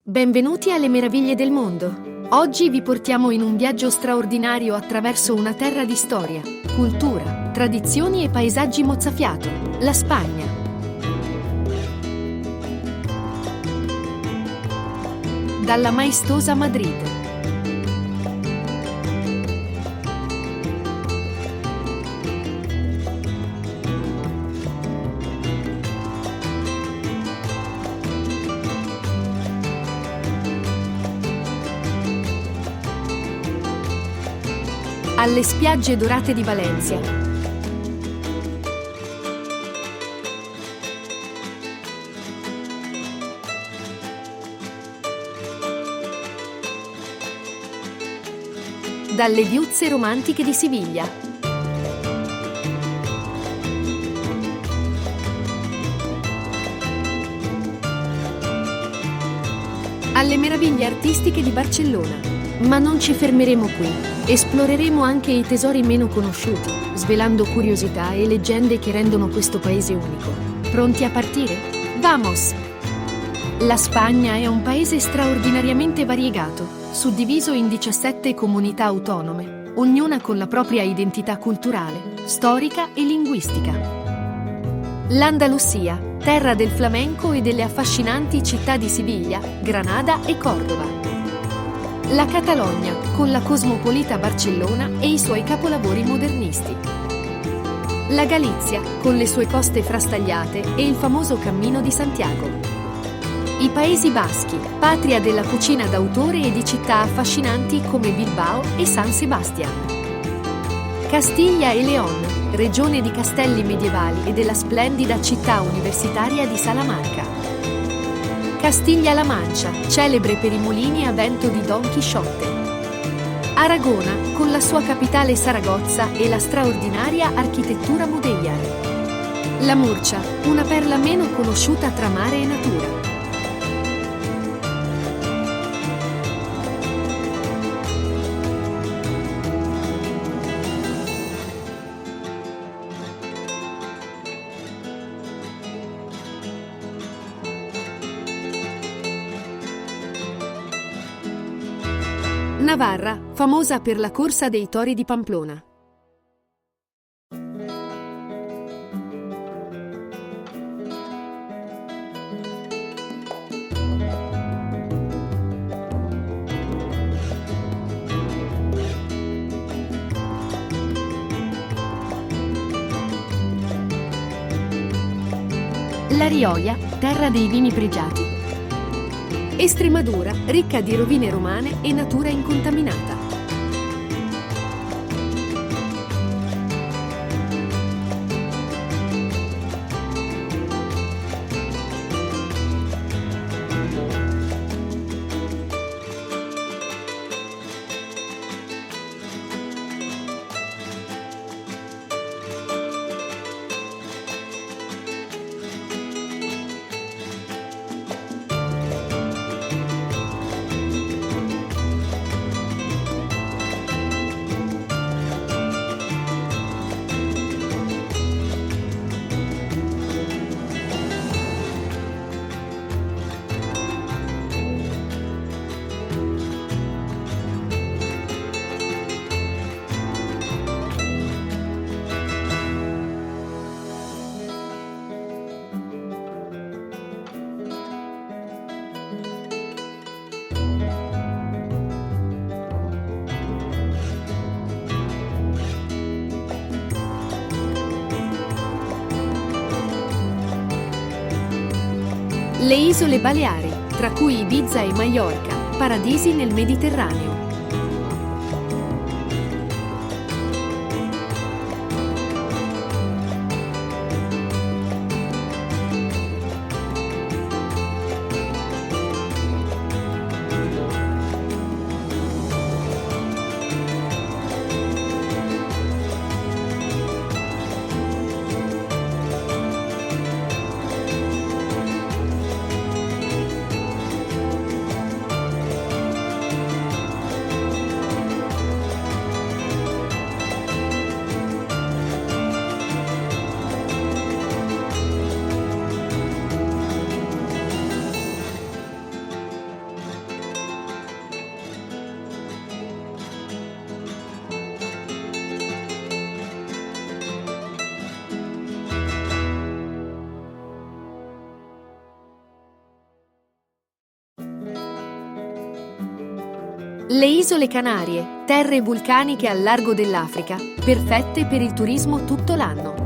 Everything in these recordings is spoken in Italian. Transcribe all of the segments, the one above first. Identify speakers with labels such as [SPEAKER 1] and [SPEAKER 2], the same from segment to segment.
[SPEAKER 1] Benvenuti alle meraviglie del mondo. Oggi vi portiamo in un viaggio straordinario attraverso una terra di storia, cultura, tradizioni e paesaggi mozzafiato, la Spagna. Dalla maestosa Madrid. Alle spiagge dorate di Valencia. Dalle viuzze romantiche di Siviglia. Alle meraviglie artistiche di Barcellona. Ma non ci fermeremo qui. Esploreremo anche i tesori meno conosciuti, svelando curiosità e leggende che rendono questo paese unico. Pronti a partire? Vamos! La Spagna è un paese straordinariamente variegato, suddiviso in 17 comunità autonome, ognuna con la propria identità culturale, storica e linguistica. L'Andalusia, terra del flamenco e delle affascinanti città di Siviglia, Granada e Cordova. La Catalogna, con la cosmopolita Barcellona e i suoi capolavori modernisti. La Galizia, con le sue coste frastagliate e il famoso Cammino di Santiago. I Paesi Baschi, patria della cucina d'autore e di città affascinanti come Bilbao e San Sebastián. Castiglia e León, regione di castelli medievali e della splendida città universitaria di Salamanca. Castiglia-La Mancia, celebre per i mulini a vento di Don Chisciotte. Aragona, con la sua capitale Saragozza e la straordinaria architettura mudéjar. La Murcia, una perla meno conosciuta tra mare e natura. Navarra, famosa per la corsa dei tori di Pamplona. La Rioja, terra dei vini pregiati. Estremadura, ricca di rovine romane e natura incontaminata. Le isole Baleari, tra cui Ibiza e Maiorca, paradisi nel Mediterraneo. Le isole Canarie, terre vulcaniche al largo dell'Africa, perfette per il turismo tutto l'anno.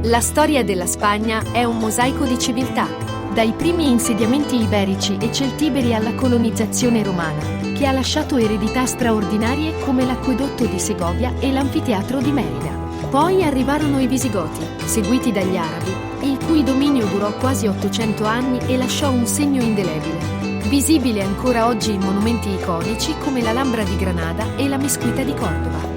[SPEAKER 1] La storia della Spagna è un mosaico di civiltà, dai primi insediamenti iberici e celtiberi alla colonizzazione romana, che ha lasciato eredità straordinarie come l'acquedotto di Segovia e l'anfiteatro di Merida. Poi arrivarono i Visigoti, seguiti dagli Arabi, il cui dominio durò quasi 800 anni e lasciò un segno indelebile, visibile ancora oggi in monumenti iconici come l'Alhambra di Granada e la Mesquita di Cordova.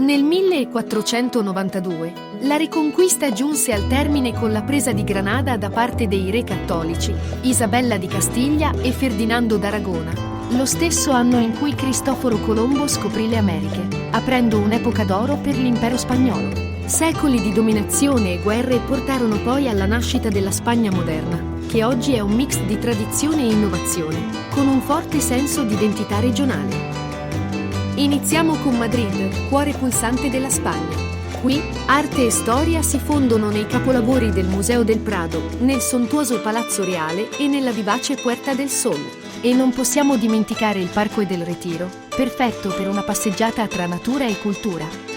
[SPEAKER 1] Nel 1492 la Reconquista giunse al termine con la presa di Granada da parte dei re cattolici, Isabella di Castiglia e Ferdinando d'Aragona, lo stesso anno in cui Cristoforo Colombo scoprì le Americhe, aprendo un'epoca d'oro per l'impero spagnolo. Secoli di dominazione e guerre portarono poi alla nascita della Spagna moderna, che oggi è un mix di tradizione e innovazione, con un forte senso di identità regionale. Iniziamo con Madrid, cuore pulsante della Spagna. Qui, arte e storia si fondono nei capolavori del Museo del Prado, nel sontuoso Palazzo Reale e nella vivace Puerta del Sol. E non possiamo dimenticare il Parque del Retiro, perfetto per una passeggiata tra natura e cultura.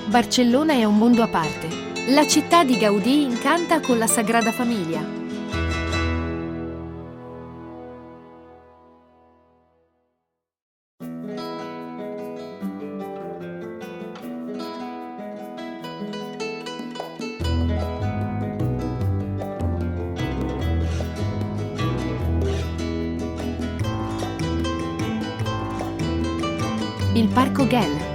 [SPEAKER 1] Barcellona è un mondo a parte. La città di Gaudí incanta con la Sagrada Famiglia. Il Parco Güell.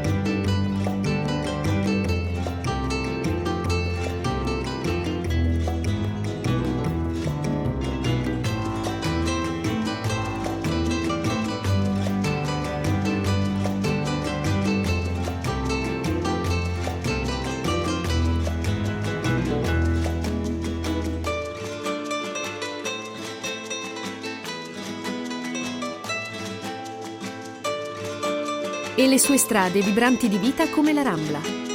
[SPEAKER 1] E le sue strade vibranti di vita come la Rambla.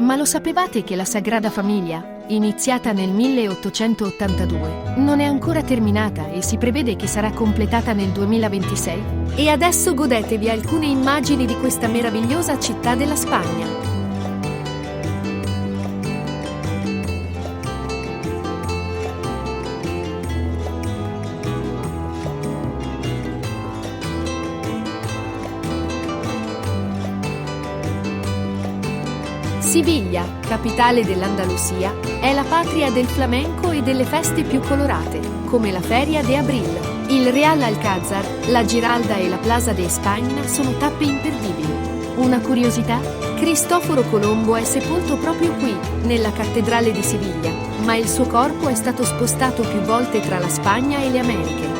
[SPEAKER 1] Ma lo sapevate che la Sagrada Famiglia, iniziata nel 1882, non è ancora terminata e si prevede che sarà completata nel 2026? E adesso godetevi alcune immagini di questa meravigliosa città della Spagna. Siviglia, capitale dell'Andalusia, è la patria del flamenco e delle feste più colorate, come la Feria de Abril. Il Real Alcázar, la Giralda e la Plaza de España sono tappe imperdibili. Una curiosità? Cristoforo Colombo è sepolto proprio qui, nella cattedrale di Siviglia, ma il suo corpo è stato spostato più volte tra la Spagna e le Americhe.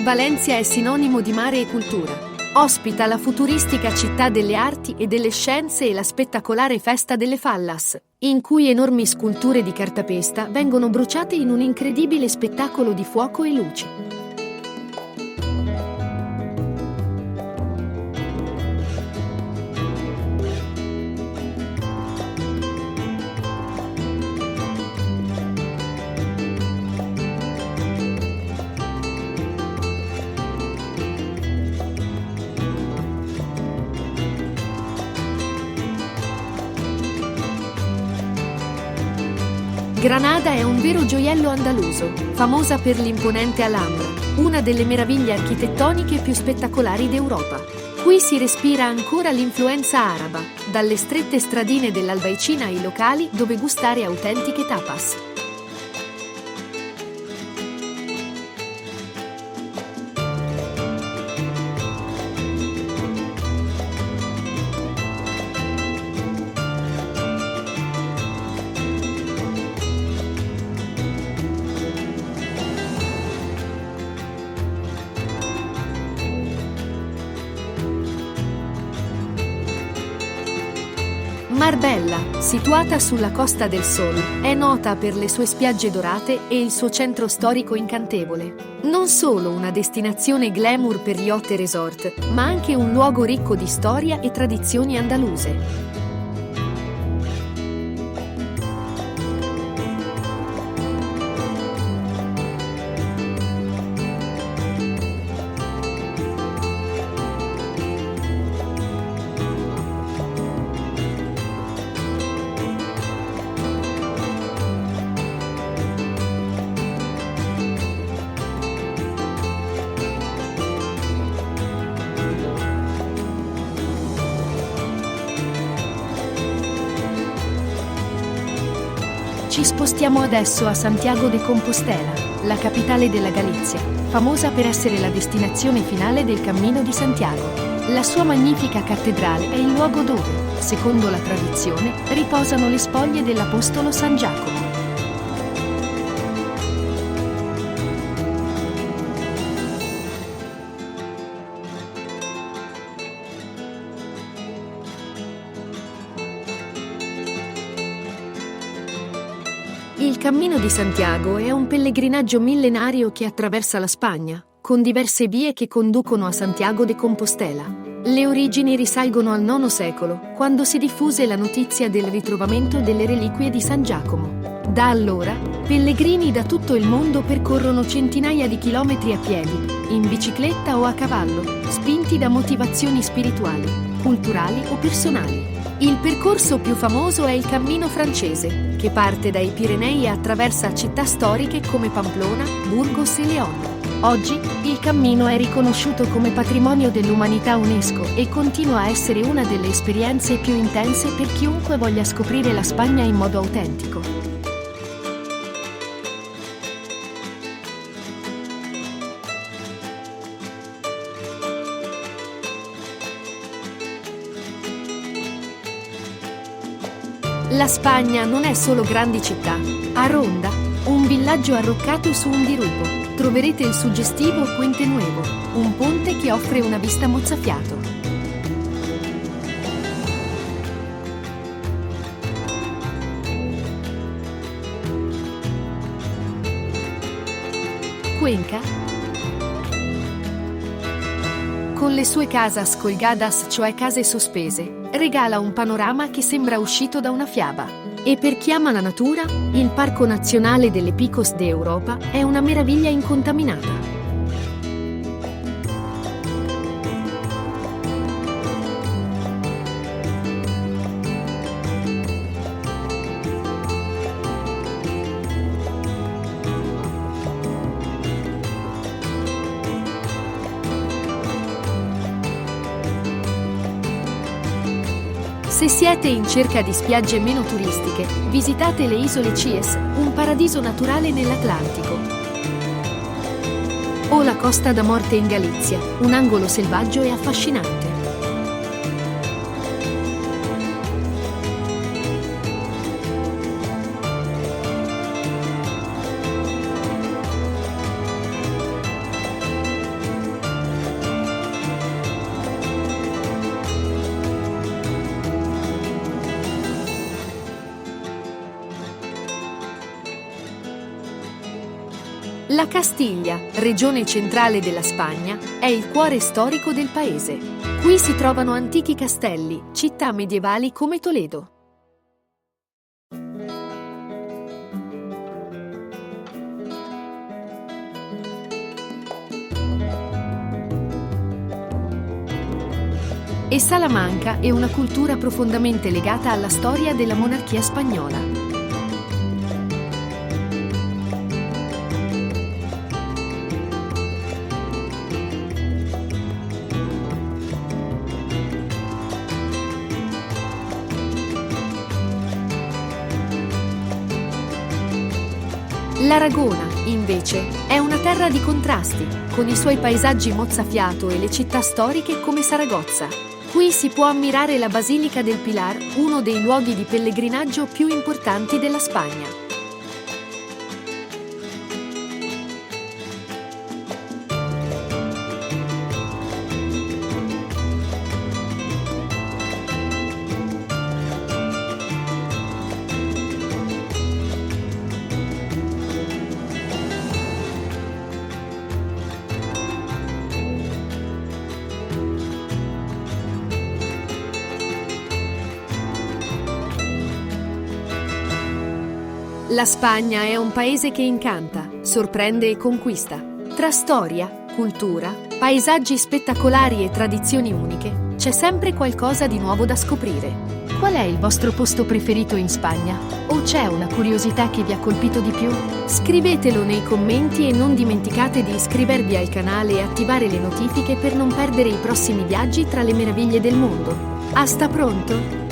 [SPEAKER 1] Valencia è sinonimo di mare e cultura. Ospita la futuristica città delle arti e delle scienze e la spettacolare festa delle Fallas, in cui enormi sculture di cartapesta vengono bruciate in un incredibile spettacolo di fuoco e luci. Granada è un vero gioiello andaluso, famosa per l'imponente Alhambra, una delle meraviglie architettoniche più spettacolari d'Europa. Qui si respira ancora l'influenza araba, dalle strette stradine dell'Albaicina ai locali dove gustare autentiche tapas. Marbella, situata sulla Costa del Sol, è nota per le sue spiagge dorate e il suo centro storico incantevole. Non solo una destinazione glamour per yacht e resort, ma anche un luogo ricco di storia e tradizioni andaluse. Ci spostiamo adesso a Santiago de Compostela, la capitale della Galizia, famosa per essere la destinazione finale del Cammino di Santiago. La sua magnifica cattedrale è il luogo dove, secondo la tradizione, riposano le spoglie dell'Apostolo San Giacomo. Il Cammino di Santiago è un pellegrinaggio millenario che attraversa la Spagna, con diverse vie che conducono a Santiago de Compostela. Le origini risalgono al IX secolo, quando si diffuse la notizia del ritrovamento delle reliquie di San Giacomo. Da allora, pellegrini da tutto il mondo percorrono centinaia di chilometri a piedi, in bicicletta o a cavallo, spinti da motivazioni spirituali, culturali o personali. Il percorso più famoso è il Cammino francese, che parte dai Pirenei e attraversa città storiche come Pamplona, Burgos e León. Oggi, il cammino è riconosciuto come patrimonio dell'umanità UNESCO e continua a essere una delle esperienze più intense per chiunque voglia scoprire la Spagna in modo autentico. La Spagna non è solo grandi città. A Ronda, un villaggio arroccato su un dirupo, troverete il suggestivo Puente Nuevo, un ponte che offre una vista mozzafiato. Cuenca, con le sue casas colgadas, cioè case sospese, regala un panorama che sembra uscito da una fiaba. E per chi ama la natura, il Parco Nazionale delle Picos de Europa è una meraviglia incontaminata. Se siete in cerca di spiagge meno turistiche, visitate le isole Chies, un paradiso naturale nell'Atlantico. O la Costa da Morte in Galizia, un angolo selvaggio e affascinante. La Castiglia, regione centrale della Spagna, è il cuore storico del paese. Qui si trovano antichi castelli, città medievali come Toledo. E Salamanca è una cultura profondamente legata alla storia della monarchia spagnola. L'Aragona, invece, è una terra di contrasti, con i suoi paesaggi mozzafiato e le città storiche come Saragozza. Qui si può ammirare la Basilica del Pilar, uno dei luoghi di pellegrinaggio più importanti della Spagna. La Spagna è un paese che incanta, sorprende e conquista. Tra storia, cultura, paesaggi spettacolari e tradizioni uniche, c'è sempre qualcosa di nuovo da scoprire. Qual è il vostro posto preferito in Spagna? O c'è una curiosità che vi ha colpito di più? Scrivetelo nei commenti e non dimenticate di iscrivervi al canale e attivare le notifiche per non perdere i prossimi viaggi tra le meraviglie del mondo. Hasta pronto!